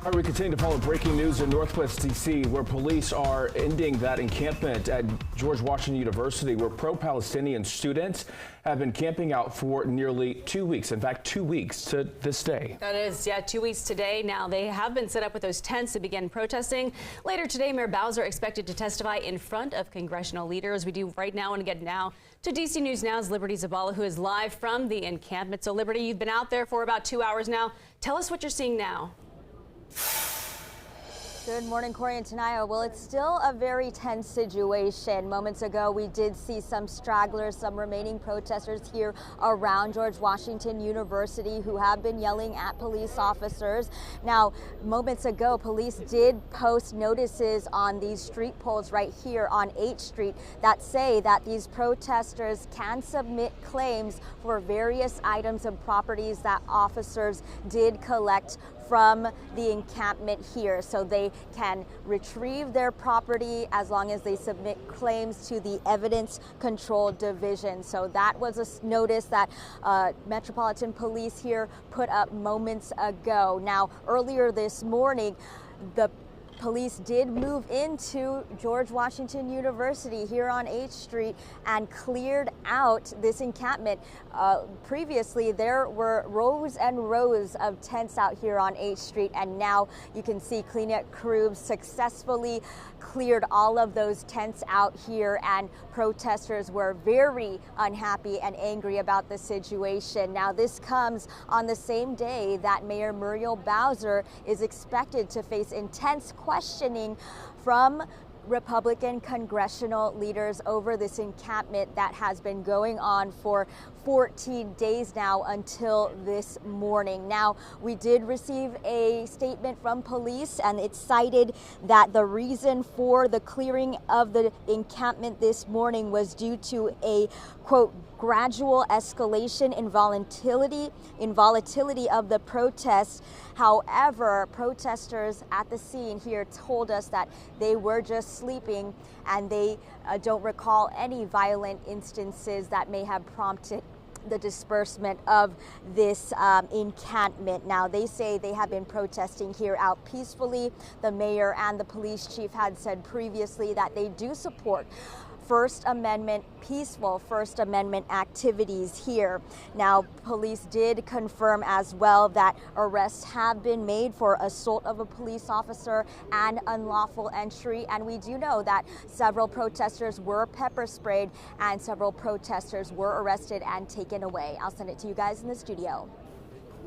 All right, we continue to follow breaking news in Northwest D.C., where police are ending that encampment at George Washington University, where pro-Palestinian students have been camping out for nearly 2 weeks. In fact, 2 weeks to this day. That is, 2 weeks today. Now, they have been set up with those tents to begin protesting. Later today, Mayor Bowser expected to testify in front of congressional leaders. We do right now and get now to DC News Now's Liberty Zabala, who is live from the encampment. So, Liberty, you've been out there for about 2 hours now. Tell us what you're seeing now. Good morning, Corey and Tanaya. Well, it's still a very tense situation. Moments ago, we did see some stragglers, some remaining protesters here around George Washington University who have been yelling at police officers. Now, moments ago, police did post notices on these street poles right here on H Street that say that these protesters can submit claims for various items and properties that officers did collect from the encampment here. So they can retrieve their property as long as they submit claims to the Evidence Control Division. So that was a notice that Metropolitan Police here put up moments ago. Now, earlier this morning, the police did move into George Washington University here on H Street and cleared out this encampment. Previously, there were rows and rows of tents out here on H Street, and now you can see cleanup crews successfully cleared all of those tents out here, and protesters were very unhappy and angry about the situation. Now, this comes on the same day that Mayor Muriel Bowser is expected to face intense questioning from Republican congressional leaders over this encampment that has been going on for 14 days now until this morning. Now, we did receive a statement from police, and it cited that the reason for the clearing of the encampment this morning was due to a, quote, gradual escalation in volatility of the protests. However, protesters at the scene here told us that they were just sleeping and they don't recall any violent instances that may have prompted the disbursement of this encampment. Now, they say they have been protesting here out peacefully. The mayor and the police chief had said previously that they do support First Amendment, peaceful First Amendment activities here. Now, police did confirm as well that arrests have been made for assault of a police officer and unlawful entry. And we do know that several protesters were pepper sprayed and several protesters were arrested and taken away. I'll send it to you guys in the studio.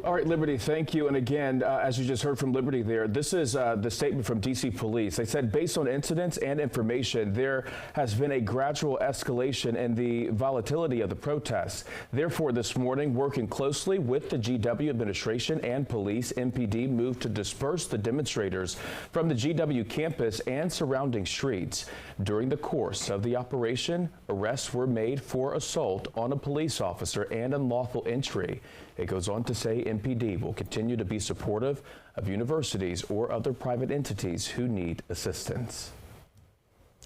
All right, Liberty, thank you. And again, as you just heard from Liberty there, this is the statement from D.C. Police. They said, based on incidents and information, there has been a gradual escalation in the volatility of the protests. Therefore, this morning, working closely with the GW administration and police, MPD moved to disperse the demonstrators from the GW campus and surrounding streets. During the course of the operation, arrests were made for assault on a police officer and unlawful entry. It goes on to say MPD will continue to be supportive of universities or other private entities who need assistance.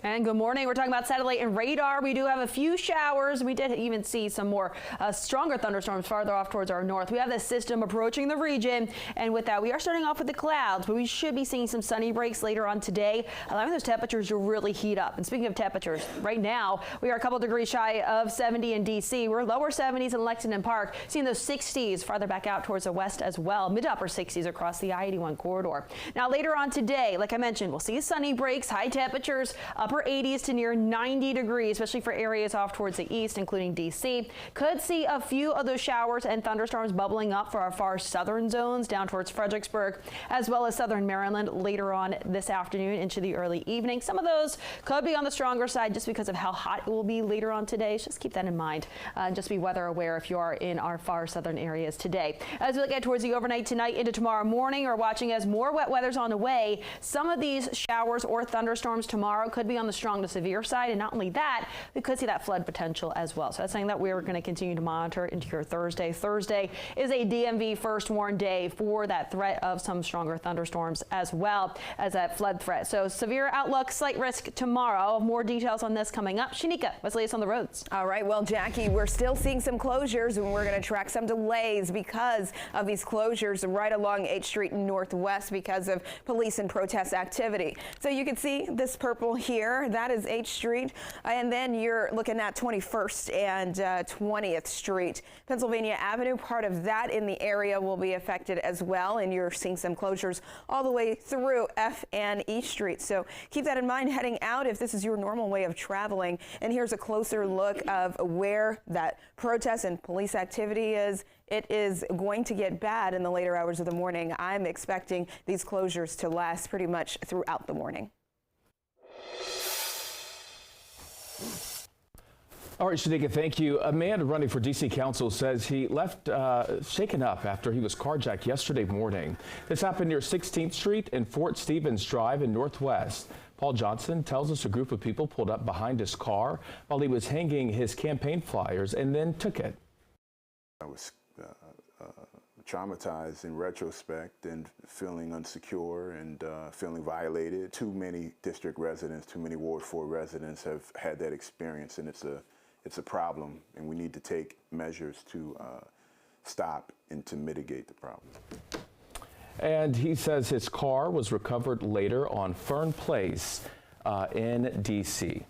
And good morning. We're talking about satellite and radar. We do have a few showers. We did even see some more stronger thunderstorms farther off towards our north. We have this system approaching the region, and with that, we are starting off with the clouds, but we should be seeing some sunny breaks later on today, allowing those temperatures to really heat up. And speaking of temperatures, right now we are a couple degrees shy of 70 in D.C. We're lower 70s in Lexington Park, seeing those 60s farther back out towards the west as well, mid to upper 60s across the I-81 corridor. Now later on today, like I mentioned, we'll see sunny breaks, high temperatures, upper 80s to near 90 degrees, especially for areas off towards the east, including D.C. Could see a few of those showers and thunderstorms bubbling up for our far southern zones down towards Fredericksburg, as well as southern Maryland later on this afternoon into the early evening. Some of those could be on the stronger side just because of how hot it will be later on today. So just keep that in mind and just be weather aware if you are in our far southern areas today. As we look at towards the overnight tonight into tomorrow morning, we're watching as more wet weather's on the way. Some of these showers or thunderstorms tomorrow could be on the strong to severe side. And not only that, we could see that flood potential as well. So that's something that we're going to continue to monitor into your Thursday. Thursday is a DMV first warn day for that threat of some stronger thunderstorms as well as that flood threat. So severe outlook, slight risk tomorrow. More details on this coming up. Shanika, what's the latest on the roads? All right, well, Jackie, we're still seeing some closures, and we're going to track some delays because of these closures right along H Street Northwest because of police and protest activity. So you can see this purple here, that is H Street, and then you're looking at 21st and 20th Street. Pennsylvania Avenue, part of that in the area will be affected as well, and you're seeing some closures all the way through F and E Street. So keep that in mind heading out if this is your normal way of traveling. And here's a closer look of where that protest and police activity is. It is going to get bad in the later hours of the morning. I'm expecting these closures to last pretty much throughout the morning. All right, Shanika, thank you. A man running for D.C. Council says he left shaken up after he was carjacked yesterday morning. This happened near 16th Street and Fort Stevens Drive in Northwest. Paul Johnson tells us a group of people pulled up behind his car while he was hanging his campaign flyers and then took it. I was traumatized in retrospect and feeling insecure and feeling violated. Too many district residents, too many Ward 4 residents have had that experience, and it's a problem, and we need to take measures to stop and to mitigate the problem. And he says his car was recovered later on Fern Place in D.C.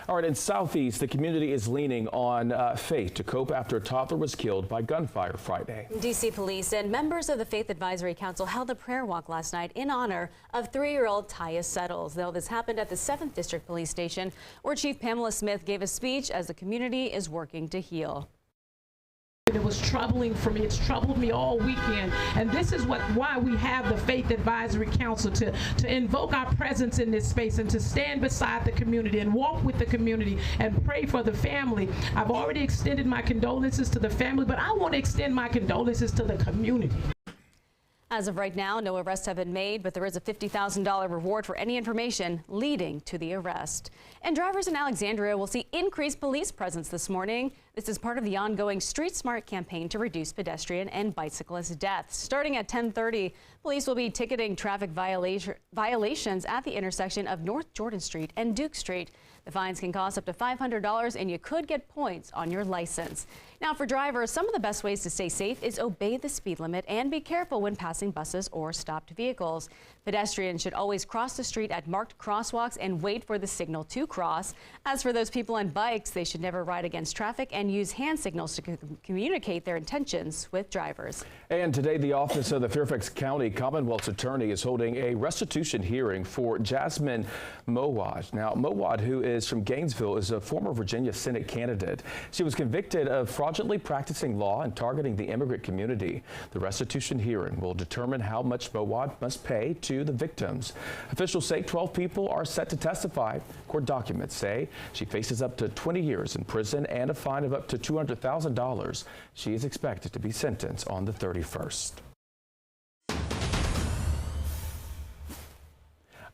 All right, in Southeast, the community is leaning on faith to cope after a toddler was killed by gunfire Friday. D.C. police and members of the Faith Advisory Council held a prayer walk last night in honor of 3-year-old Tyus Settles. Though this happened at the 7th District Police Station, where Chief Pamela Smith gave a speech as the community is working to heal. It was troubling for me. It's troubled me all weekend. And this is why we have the Faith Advisory Council, to invoke our presence in this space and to stand beside the community and walk with the community and pray for the family. I've already extended my condolences to the family, but I want to extend my condolences to the community. As of right now, no arrests have been made, but there is a $50,000 reward for any information leading to the arrest. And drivers in Alexandria will see increased police presence this morning. This is part of the ongoing Street Smart campaign to reduce pedestrian and bicyclist deaths. Starting at 10:30, police will be ticketing traffic violations at the intersection of North Jordan Street and Duke Street. The fines can cost up to $500, and you could get points on your license. Now, for drivers, some of the best ways to stay safe is obey the speed limit and be careful when passing buses or stopped vehicles. Pedestrians should always cross the street at marked crosswalks and wait for the signal to cross. As for those people on bikes, they should never ride against traffic and use hand signals to communicate their intentions with drivers. And today, the Office of the Fairfax County Commonwealth's Attorney is holding a restitution hearing for Jasmine Mowad. Now, Mowad, who is from Gainesville, is a former Virginia Senate candidate. She was convicted of fraudulently practicing law and targeting the immigrant community. The restitution hearing will determine how much Mowad must pay to the victims. Officials say 12 people are set to testify. Court documents say she faces up to 20 years in prison and a fine of up to $200,000. She is expected to be sentenced on the 31st.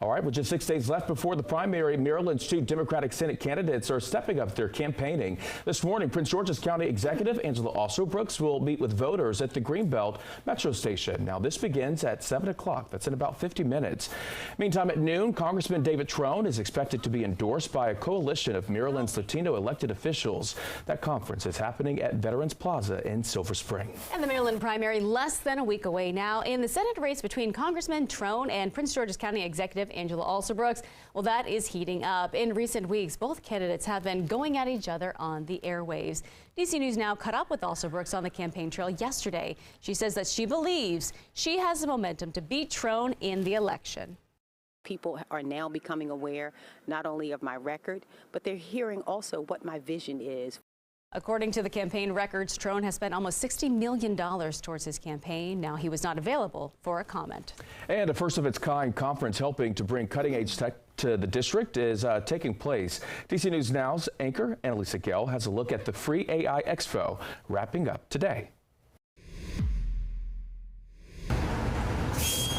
All right, with just 6 days left before the primary, Maryland's 2 Democratic Senate candidates are stepping up their campaigning. This morning, Prince George's County Executive Angela Alsobrooks will meet with voters at the Greenbelt Metro Station. Now, this begins at 7 o'clock. That's in about 50 minutes. Meantime, at noon, Congressman David Trone is expected to be endorsed by a coalition of Maryland's Latino elected officials. That conference is happening at Veterans Plaza in Silver Spring. And the Maryland primary less than a week away now. In the Senate race between Congressman Trone and Prince George's County Executive Angela Alsobrooks, well, that is heating up. In recent weeks, both candidates have been going at each other on the airwaves. DC News Now caught up with Alsobrooks on the campaign trail yesterday. She says that she believes she has the momentum to beat Trone in the election. People are now becoming aware not only of my record, but they're hearing also what my vision is. According to the campaign records, Trone has spent almost $60 million towards his campaign. Now, he was not available for a comment. And a first-of-its-kind conference helping to bring cutting-edge tech to the district is taking place. DC News Now's anchor Annalisa Gell has a look at the Free AI Expo wrapping up today.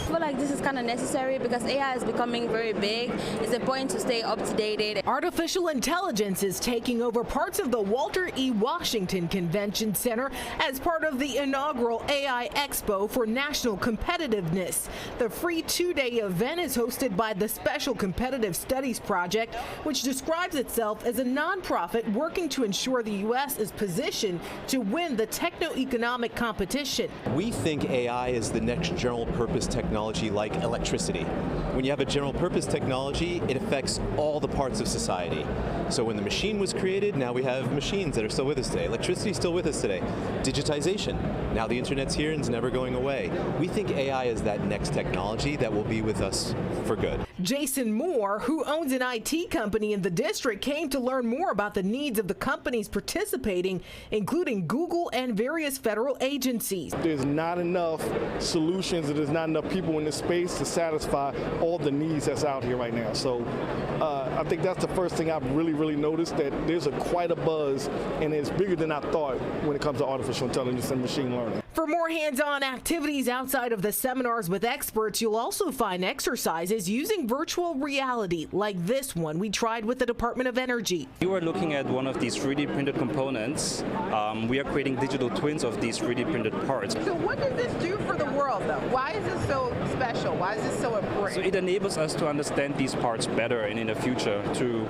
feel like this is kind of necessary because AI is becoming very big. It's important to stay up to date. Artificial intelligence is taking over parts of the Walter E. Washington Convention Center as part of the inaugural AI Expo for National Competitiveness. The free two-day event is hosted by the Special Competitive Studies Project, which describes itself as a nonprofit working to ensure the U.S. is positioned to win the techno-economic competition. We think AI is the next general-purpose technology like electricity. When you have a general-purpose technology, it affects all the parts of society. So when the machine was created, now we have machines that are still with us today. Electricity is still with us today. Digitization, now the internet's here and it's never going away. We think AI is that next technology that will be with us for good. Jason Moore, who owns an IT company in the district, came to learn more about the needs of the companies participating, including Google and various federal agencies. There's not enough solutions, and there's not enough people in this space to satisfy all the needs that's out here right now. So I think that's the first thing I've really noticed, that there's quite a buzz, and it's bigger than I thought when it comes to artificial intelligence and machine learning. For more hands-on activities outside of the seminars with experts, you'll also find exercises using virtual reality, like this one we tried with the Department of Energy. You are looking at one of these 3D printed components. We are creating digital twins of these 3D printed parts. So what does this do for the world, though? Why is it so special? Why is it so important? So it enables us to understand these parts better and in the future to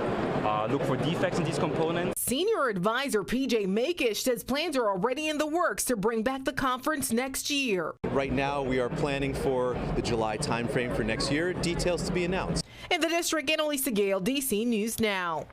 look for defects in these components. Senior advisor PJ Makish says plans are already in the works to bring back the conference next year. Right now, we are planning for the July timeframe for next year. Details to be announced. In the district, Annalisa Gale, DC News Now.